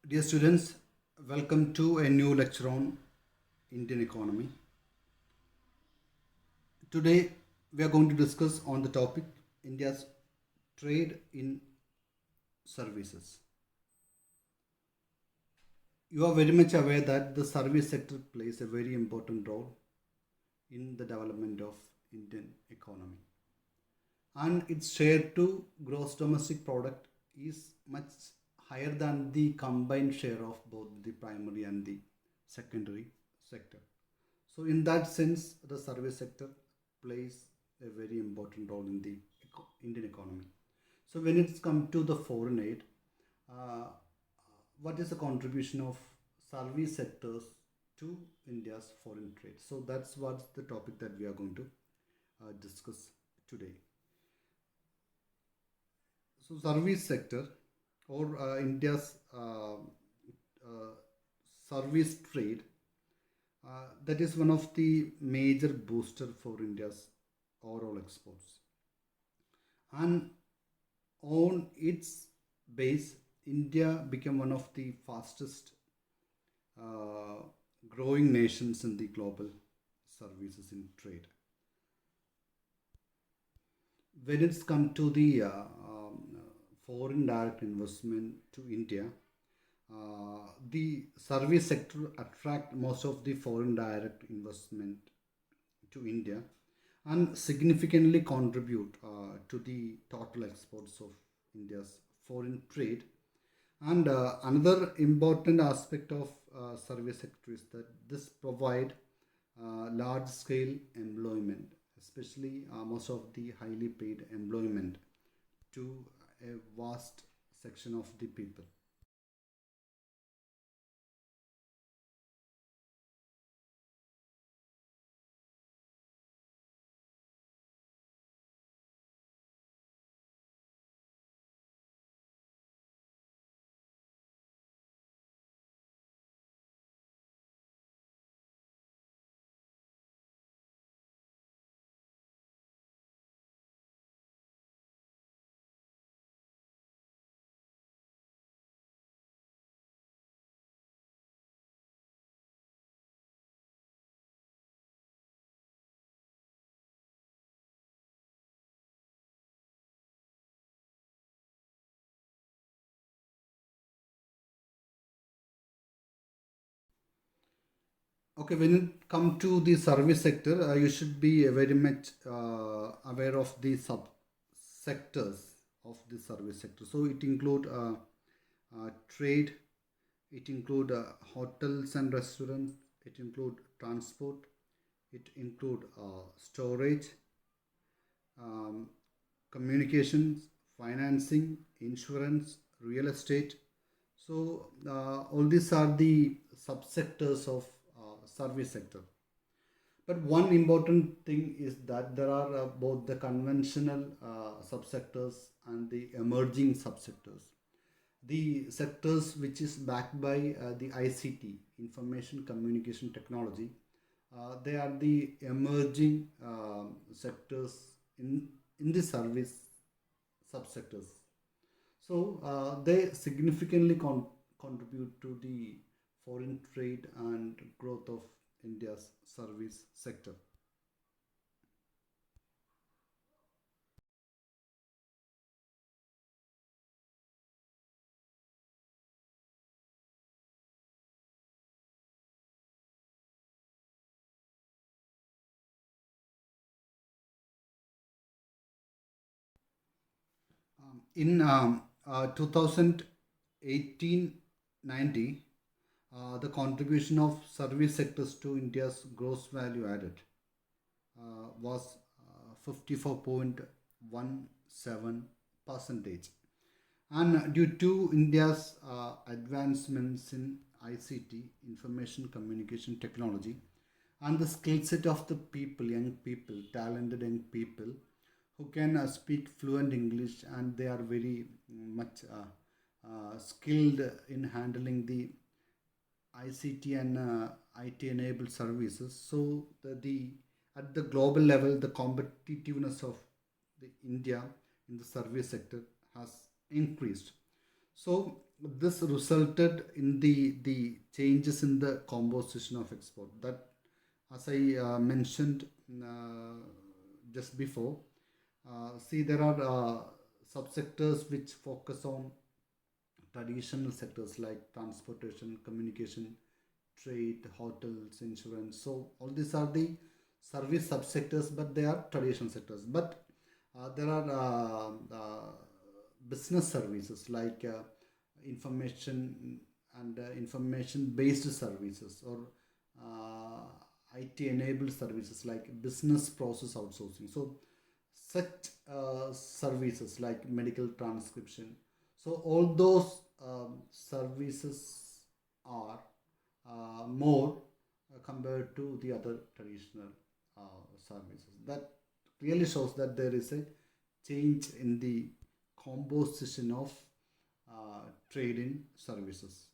Dear students, welcome to a new lecture on Indian economy. Today we are going to discuss on the topic India's trade in services. You are very much aware that the service sector plays a very important role in the development of Indian economy, and its share to gross domestic product is much higher than the combined share of both the primary and the secondary sector. So, in that sense, the service sector plays a very important role in the Indian economy. So, when it's come to the foreign aid, uh, what is the contribution of service sectors to India's foreign trade? So, that's what's the topic that we are going to discuss today. So, service sector or India's service trade, that is one of the major booster for India's overall exports. And on its base, India became one of the fastest uh, growing nations in the global services in trade. When it's come to the foreign direct investment to India, the service sector attract most of the foreign direct investment to India and significantly contribute to the total exports of India's foreign trade. And another important aspect of service sector is that this provide large scale employment, especially most of the highly paid employment to a vast section of the people. Okay, when it come to the service sector, you should be very much aware of the sub sectors of the service sector. So it include trade, it include hotels and restaurants, it include transport, it include storage, um, communications, financing, insurance, real estate. So all these are the subsectors of service sector. But one important thing is that there are both the conventional subsectors and the emerging subsectors. The sectors which is backed by the ICT, information communication technology, they are the emerging sectors in the service subsectors. So they significantly contribute to the foreign trade and growth of India's service sector. In 2018 90, the contribution of service sectors to India's gross value added was 54.17 percentage. And due to India's advancements in ICT, information communication technology, and the skill set of the people, young people, talented young people who can speak fluent English, and they are very much skilled in handling the ICT and IT enabled services. So the at the global level, the competitiveness of the India in the service sector has increased. So this resulted in the changes in the composition of export. That, as I mentioned just before, see, there are subsectors which focus on traditional sectors like transportation, communication, trade, hotels, insurance. So all these are the service subsectors, but they are traditional sectors. But there are business services like information and information based services, or IT enabled services like business process outsourcing. So such services like medical transcription. So all those services are more compared to the other traditional services. That really shows that there is a change in the composition of trade in services.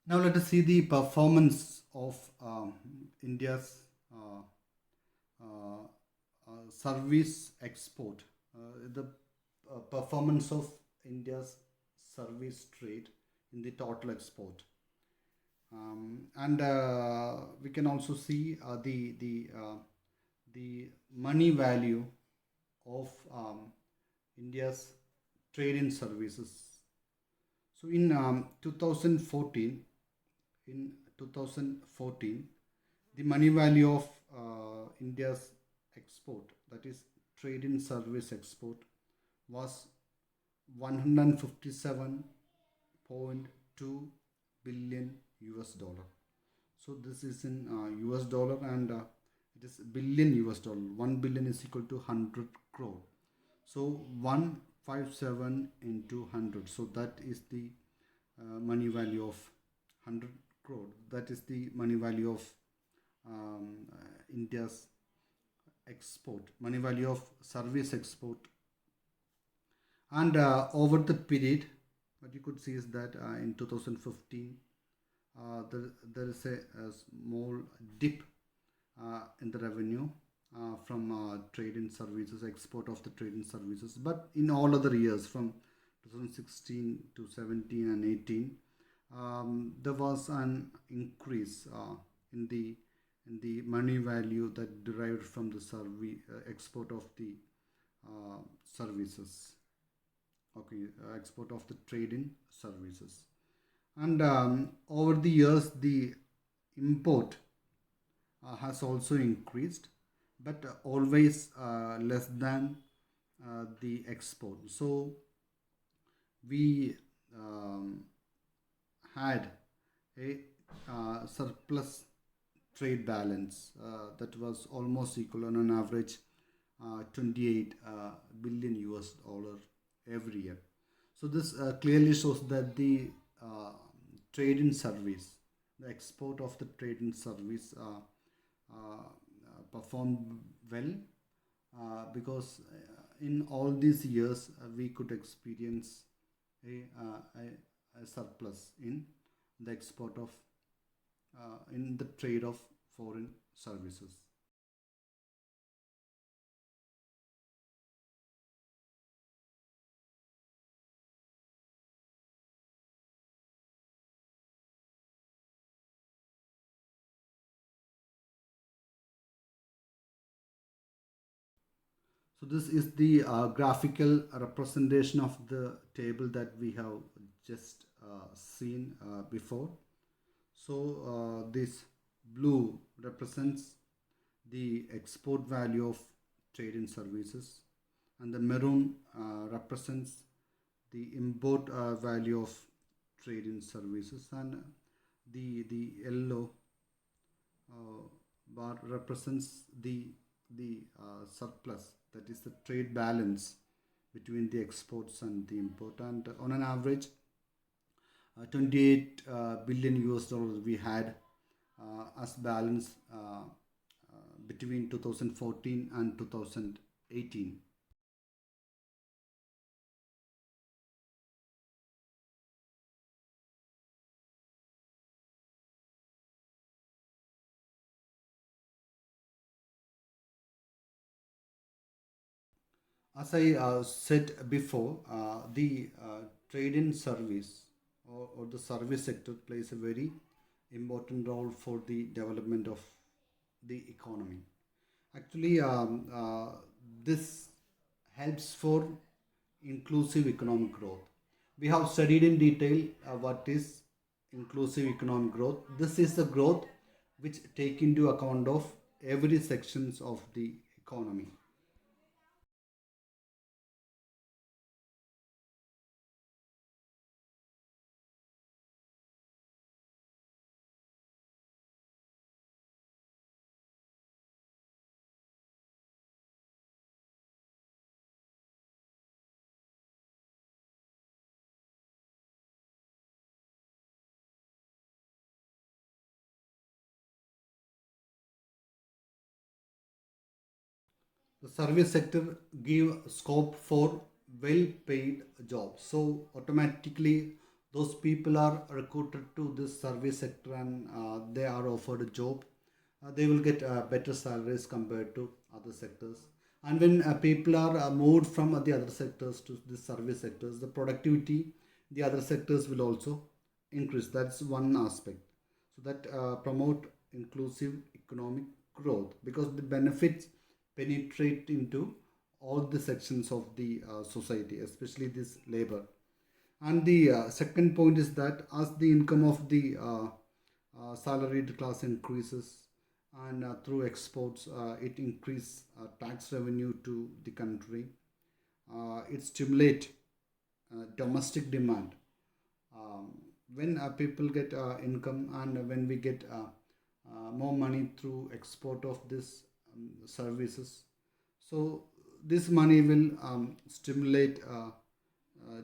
Now let us see the performance of India's uh, uh, service export. The performance of India's service trade in the total export. And we can also see the money value of India's trade in services. So in 2014, the money value of India's export, that is trade in service export, was 157.2 billion US dollar. So this is in US dollar, and it is billion US dollar. 1 billion is equal to 100 crore. So 157 into 100. So that is the money value of 100 crore. That is the money value of India's export, money value of service export. And over the period, what you could see is that in 2015, there is a small dip in the revenue from trade in services, export of the trade in services. But in all other years, from 2016 to 17 and 18, there was an increase in the money value that derived from the export of the services. Okay, export of the trade in services. And over the years, the import has also increased, but always less than the export. So we had a surplus trade balance that was almost equal on an average 28 billion US dollar every year. So this clearly shows that the trade in service, the export of the trade in service performed well because in all these years we could experience a surplus in the export of in the trade of foreign services. So this is the graphical representation of the table that we have just seen before. So this blue represents the export value of trade in services, and the maroon represents the import value of trade in services, and the yellow uh, bar represents the surplus, that is the trade balance between the exports and the import. And on an average 28 billion US dollars we had as balance between 2014 and 2018. As I said before, the trade in service or the service sector plays a very important role for the development of the economy. Actually, this helps for inclusive economic growth. We have studied in detail what is inclusive economic growth. This is the growth which take into account of every sections of the economy. The service sector give scope for well paid jobs, so automatically those people are recruited to this service sector and they are offered a job. They will get better salaries compared to other sectors. And when people are moved from the other sectors to the service sectors, the productivity the other sectors will also increase. That's one aspect. So that promote inclusive economic growth, because the benefits penetrate into all the sections of the society, especially this labor. And the second point is that as the income of the salaried class increases, and through exports, it increase tax revenue to the country. It stimulate domestic demand. Um, when people get income, and when we get more money through export of this services, so this money will stimulate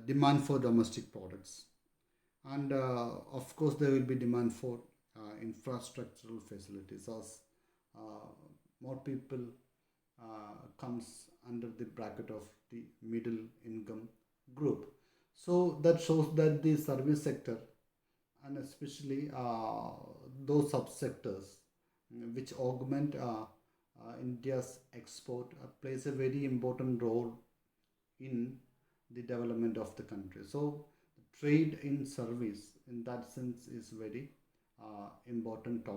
demand for domestic products. And of course there will be demand for infrastructural facilities as uh, more people comes under the bracket of the middle income group. So that shows that the service sector, and especially those subsectors which augment India's export, plays a very important role in the development of the country. So, trade in service, in that sense, is very important topic.